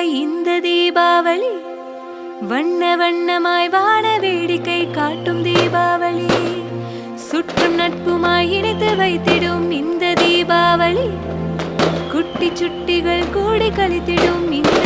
வருகிறாய் இந்த தீபாவளி வண்ண வண்ணமாய் வான வேடிக்கை காட்டும் தீபாவளி சுற்றும் நட்புமாய் இணைத்து வைத்திடும் இந்த தீபாவளி குட்டி சுட்டிகள் கூடி கழித்திடும் இந்த